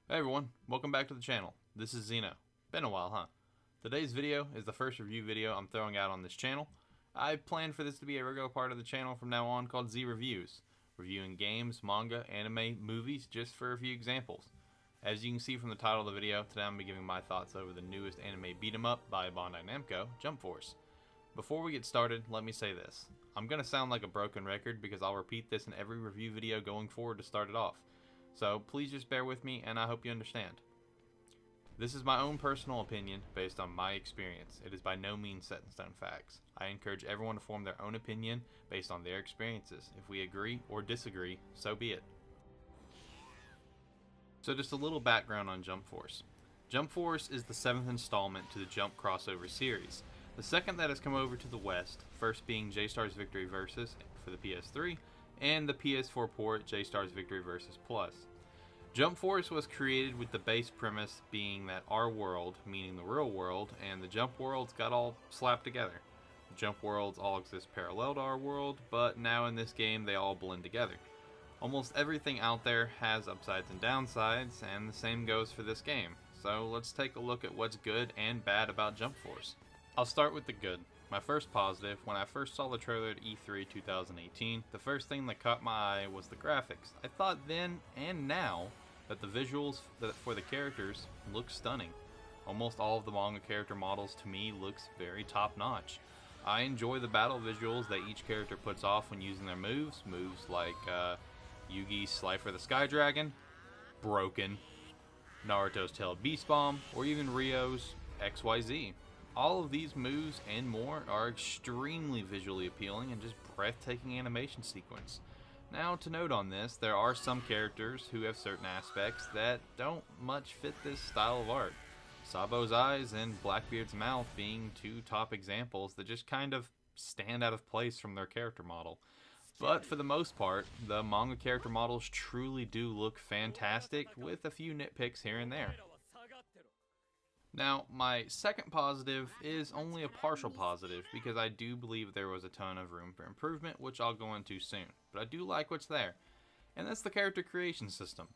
Hey everyone, welcome back to the channel. This is Zeno. Been a while, huh? Today's video is the first review video I'm throwing out on this channel. I plan for this to be a regular part of the channel from now on called Z Reviews, reviewing games, manga, anime, movies, just for a few examples. As you can see from the title of the video, today I'm going to be giving my thoughts over the newest anime beat 'em up by Bandai Namco, Jump Force. Before we get started, let me say this. I'm going to sound like a broken record because I'll repeat this in every review video going forward to start it off. So please just bear with me and I hope you understand. This is my own personal opinion based on my experience. It is by no means set in stone facts. I encourage everyone to form their own opinion based on their experiences. If we agree or disagree, so be it. So just a little background on Jump Force. Jump Force is the 7th installment to the Jump crossover series. The second that has come over to the West, first being J-Star's Victory Versus for the PS3, and the PS4 port J-Star's Victory Versus Plus. Jump Force was created with the base premise being that our world, meaning the real world, and the Jump worlds got all slapped together. The Jump worlds all exist parallel to our world, but now in this game they all blend together. Almost everything out there has upsides and downsides, and the same goes for this game. So let's take a look at what's good and bad about Jump Force. I'll start with the good. My first positive, when I first saw the trailer at E3 2018, the first thing that caught my eye was the graphics. I thought then and now that the visuals for the characters look stunning. Almost all of the manga character models to me looks very top notch. I enjoy the battle visuals that each character puts off when using their moves. Moves like Yugi's Slifer the Sky Dragon, broken, Naruto's Tailed Beast Bomb, or even Ryo's XYZ. All of these moves and more are extremely visually appealing and just breathtaking animation sequence. Now, to note on this, there are some characters who have certain aspects that don't much fit this style of art. Sabo's eyes and Blackbeard's mouth being two top examples that just kind of stand out of place from their character model. But for the most part, the manga character models truly do look fantastic with a few nitpicks here and there. Now, my second positive is only a partial positive because I do believe there was a ton of room for improvement, which I'll go into soon. But I do like what's there, and that's the character creation system.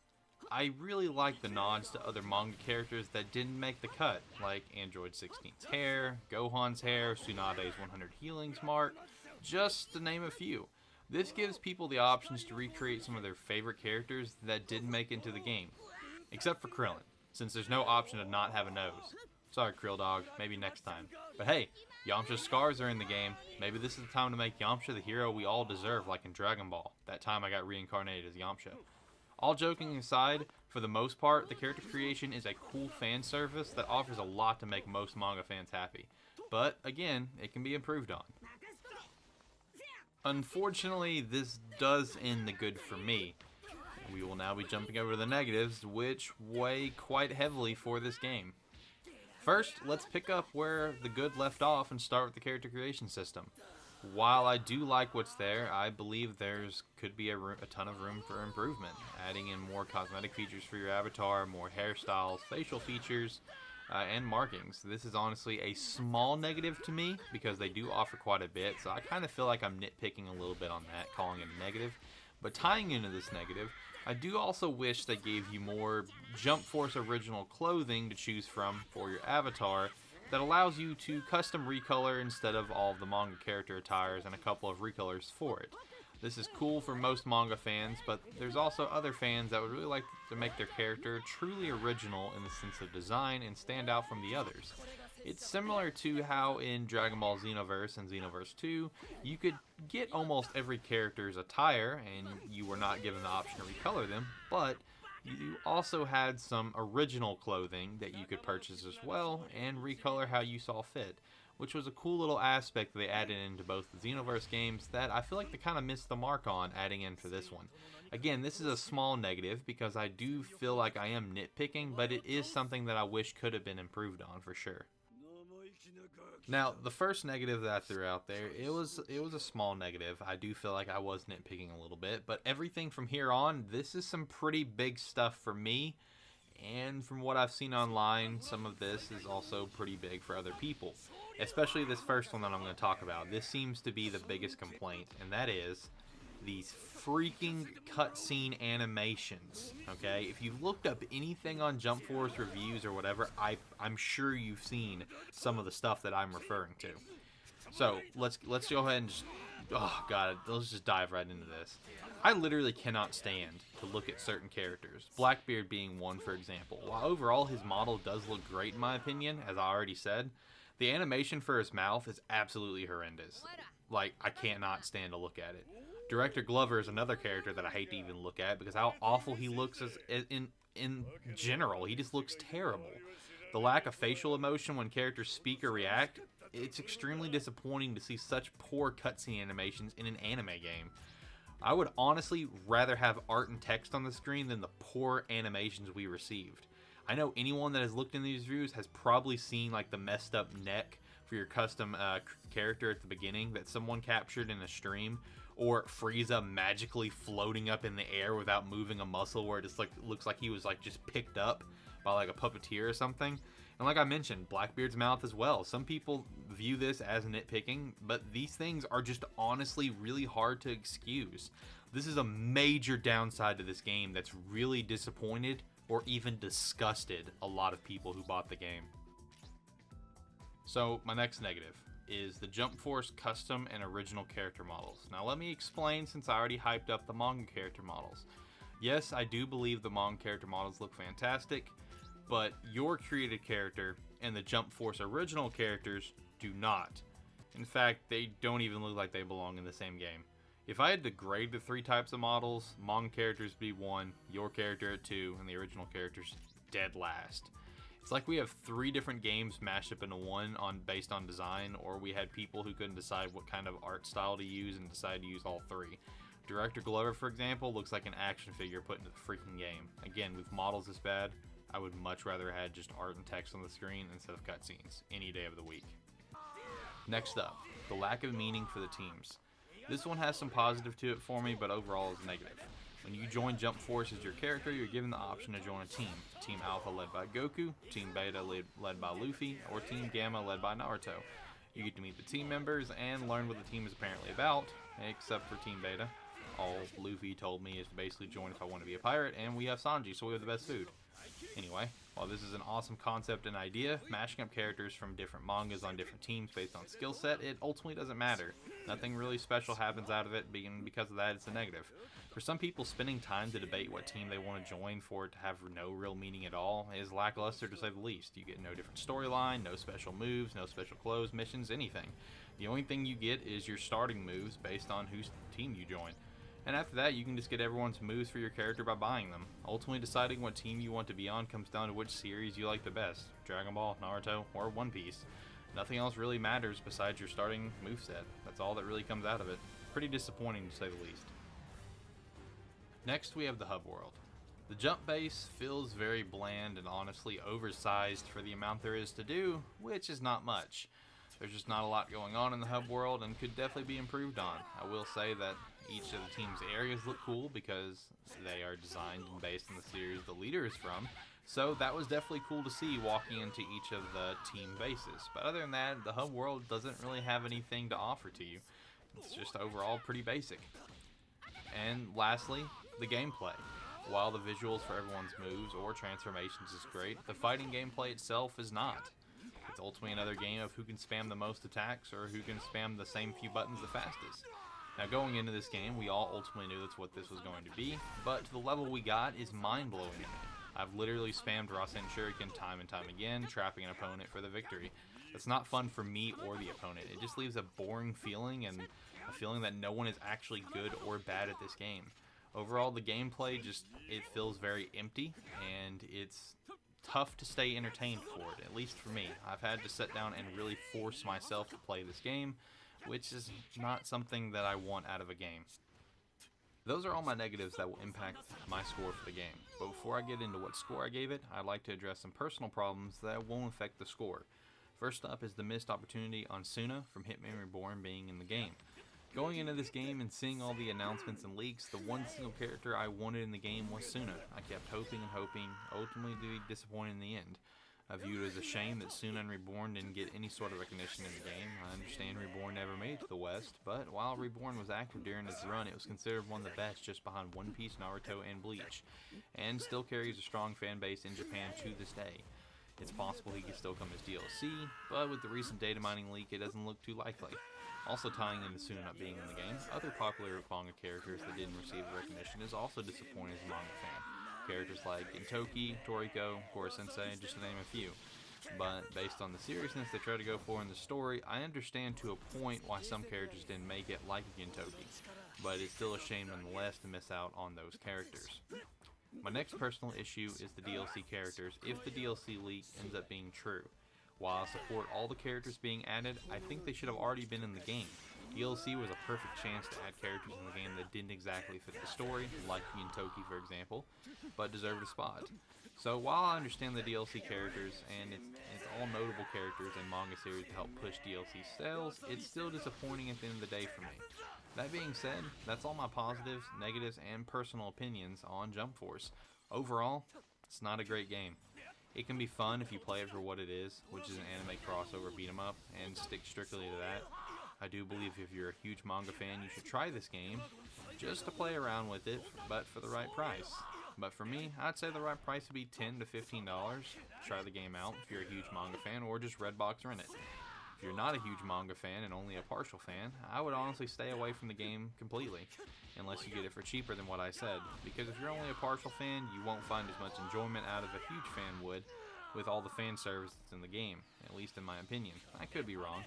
I really like the nods to other manga characters that didn't make the cut, like Android 16's hair, Gohan's hair, Tsunade's 100 healings mark, just to name a few. This gives people the options to recreate some of their favorite characters that didn't make it into the game, except for Krillin, since there's no option to not have a nose. Sorry, Krill Dog, maybe next time. But hey, Yamcha's scars are in the game. Maybe this is the time to make Yamcha the hero we all deserve, like in Dragon Ball. That time I got reincarnated as Yamcha. All joking aside, for the most part, the character creation is a cool fan service that offers a lot to make most manga fans happy. But again, it can be improved on. Unfortunately, this does end the good for me. We will now be jumping over to the negatives, which weigh quite heavily for this game. First, let's pick up where the good left off and start with the character creation system. While I do like what's there, I believe could be a ton of room for improvement. Adding in more cosmetic features for your avatar, more hairstyles, facial features, and markings. This is honestly a small negative to me because they do offer quite a bit, so I kind of feel like I'm nitpicking a little bit on that, calling it a negative. But tying into this negative, I do also wish they gave you more Jump Force original clothing to choose from for your avatar that allows you to custom recolor instead of all of the manga character attires and a couple of recolors for it. This is cool for most manga fans, but there's also other fans that would really like to make their character truly original in the sense of design and stand out from the others. It's similar to how in Dragon Ball Xenoverse and Xenoverse 2, you could get almost every character's attire and you were not given the option to recolor them, but you also had some original clothing that you could purchase as well and recolor how you saw fit, which was a cool little aspect that they added into both the Xenoverse games that I feel like they kind of missed the mark on adding in for this one. Again, this is a small negative because I do feel like I am nitpicking, but it is something that I wish could have been improved on for sure. Now, the first negative that I threw out there, it was a small negative. I do feel like I was nitpicking a little bit, but everything from here on, this is some pretty big stuff for me, and from what I've seen online, some of this is also pretty big for other people. Especially this first one that I'm going to talk about. This seems to be the biggest complaint, and that is these freaking cutscene animations. Okay, if you've looked up anything on Jump Force reviews or whatever, I'm sure you've seen some of the stuff that I'm referring to. So let's go ahead and just, oh god, let's just dive right into this. I literally cannot stand to look at certain characters, Blackbeard being one, for example. While overall his model does look great in my opinion, as I already said, the animation for his mouth is absolutely horrendous. Like, I cannot stand to look at it. Director Glover is another character that I hate to even look at because how awful he looks in general. He just looks terrible. The lack of facial emotion when characters speak or react, it's extremely disappointing to see such poor cutscene animations in an anime game. I would honestly rather have art and text on the screen than the poor animations we received. I know anyone that has looked in these reviews has probably seen like the messed up neck for your custom character at the beginning that someone captured in a stream, or Frieza magically floating up in the air without moving a muscle, where it just like looks like he was like just picked up by like a puppeteer or something. And like I mentioned, Blackbeard's mouth as well. Some people view this as nitpicking, but these things are just honestly really hard to excuse. This is a major downside to this game that's really disappointed or even disgusted a lot of people who bought the game. So my next negative is the Jump Force custom and original character models. Now let me explain, since I already hyped up the manga character models. Yes, I do believe the manga character models look fantastic, but your created character and the Jump Force original characters do not. In fact, they don't even look like they belong in the same game. If I had to grade the three types of models, manga characters be 1, your character at 2, and the original characters dead last. It's like we have 3 different games mashed up into one based on design, or we had people who couldn't decide what kind of art style to use and decided to use all 3. Director Glover, for example, looks like an action figure put into the freaking game. Again, with models this bad, I would much rather have just art and text on the screen instead of cutscenes, any day of the week. Next up, the lack of meaning for the teams. This one has some positive to it for me, but overall is negative. When you join Jump Force as your character, you're given the option to join a team. Team Alpha led by Goku, Team Beta led by Luffy, or Team Gamma led by Naruto. You get to meet the team members and learn what the team is apparently about, except for Team Beta. All Luffy told me is to basically join if I want to be a pirate, and we have Sanji, so we have the best food. Anyway, while this is an awesome concept and idea, mashing up characters from different mangas on different teams based on skill set, it ultimately doesn't matter. Nothing really special happens out of it, and because of that, it's a negative. For some people, spending time to debate what team they want to join for it to have no real meaning at all is lackluster, to say the least. You get no different storyline, no special moves, no special clothes, missions, anything. The only thing you get is your starting moves based on whose team you join. And after that, you can just get everyone's moves for your character by buying them. Ultimately, deciding what team you want to be on comes down to which series you like the best. Dragon Ball, Naruto, or One Piece. Nothing else really matters besides your starting moveset. That's all that really comes out of it. Pretty disappointing, to say the least. Next, we have the hub world. The jump base feels very bland and honestly oversized for the amount there is to do, which is not much. There's just not a lot going on in the hub world and could definitely be improved on. I will say that each of the team's areas look cool because they are designed and based on the series the leader is from, so that was definitely cool to see walking into each of the team bases. But other than that, the hub world doesn't really have anything to offer to you. It's just overall pretty basic. And lastly, the gameplay. While the visuals for everyone's moves or transformations is great, the fighting gameplay itself is not. It's ultimately another game of who can spam the most attacks or who can spam the same few buttons the fastest. Now, going into this game, we all ultimately knew that's what this was going to be, but the level we got is mind-blowing to me. I've literally spammed Rasen Shuriken time and time again, trapping an opponent for the victory. It's not fun for me or the opponent. It just leaves a boring feeling and a feeling that no one is actually good or bad at this game. Overall, the gameplay it feels very empty, and it's tough to stay entertained for it, at least for me. I've had to sit down and really force myself to play this game, which is not something that I want out of a game. Those are all my negatives that will impact my score for the game. But before I get into what score I gave it, I'd like to address some personal problems that won't affect the score. First up is the missed opportunity on Suna from Hitman Reborn being in the game. Going into this game and seeing all the announcements and leaks, the one single character I wanted in the game was Suna. I kept hoping and hoping, ultimately to be disappointed in the end. I view it as a shame that Soon and Reborn didn't get any sort of recognition in the game. I understand Reborn never made it to the West, but while Reborn was active during its run, it was considered one of the best just behind One Piece, Naruto, and Bleach, and still carries a strong fan base in Japan to this day. It's possible he could still come as DLC, but with the recent data mining leak, it doesn't look too likely. Also tying into Soon not being in the game, other popular manga characters that didn't receive recognition is also disappointing as a manga fan. Characters like Gintoki, Toriko, Koro Sensei, just to name a few. But based on the seriousness they try to go for in the story, I understand to a point why some characters didn't make it, like Gintoki, but it's still a shame nonetheless to miss out on those characters. My next personal issue is the DLC characters, if the DLC leak ends up being true. While I support all the characters being added, I think they should have already been in the game. DLC was a perfect chance to add characters in the game that didn't exactly fit the story, like Gintoki for example, but deserved a spot. So while I understand the DLC characters, and it's all notable characters in manga series to help push DLC sales, it's still disappointing at the end of the day for me. That being said, that's all my positives, negatives, and personal opinions on Jump Force. Overall, it's not a great game. It can be fun if you play it for what it is, which is an anime crossover beat 'em up, and stick strictly to that. I do believe if you're a huge manga fan, you should try this game, just to play around with it, but for the right price. But for me, I'd say the right price would be $10 to $15. Try the game out if you're a huge manga fan, or just Redbox rent it. If you're not a huge manga fan and only a partial fan, I would honestly stay away from the game completely, unless you get it for cheaper than what I said, because if you're only a partial fan, you won't find as much enjoyment out of a huge fan would with all the fan service that's in the game, at least in my opinion. I could be wrong.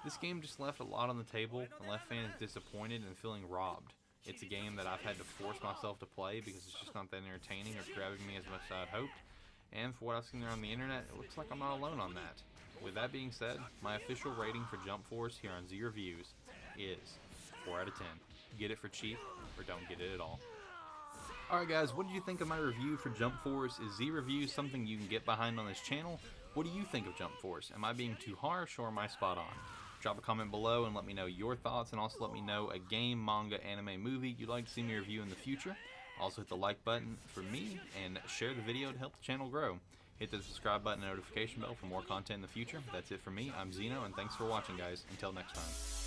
This game just left a lot on the table and left fans disappointed and feeling robbed. It's a game that I've had to force myself to play because it's just not that entertaining or grabbing me as much as I'd hoped, and for what I've seen there on the internet, it looks like I'm not alone on that. With that being said, my official rating for Jump Force here on Z Reviews is 4 out of 10. Get it for cheap, or don't get it at all. Alright guys, what did you think of my review for Jump Force? Is Z Reviews something you can get behind on this channel? What do you think of Jump Force? Am I being too harsh, or am I spot on? Drop a comment below and let me know your thoughts, and also let me know a game, manga, anime, movie you'd like to see me review in the future. Also hit the like button for me, and share the video to help the channel grow. Hit the subscribe button and notification bell for more content in the future. That's it for me. I'm Zeno, and thanks for watching, guys. Until next time.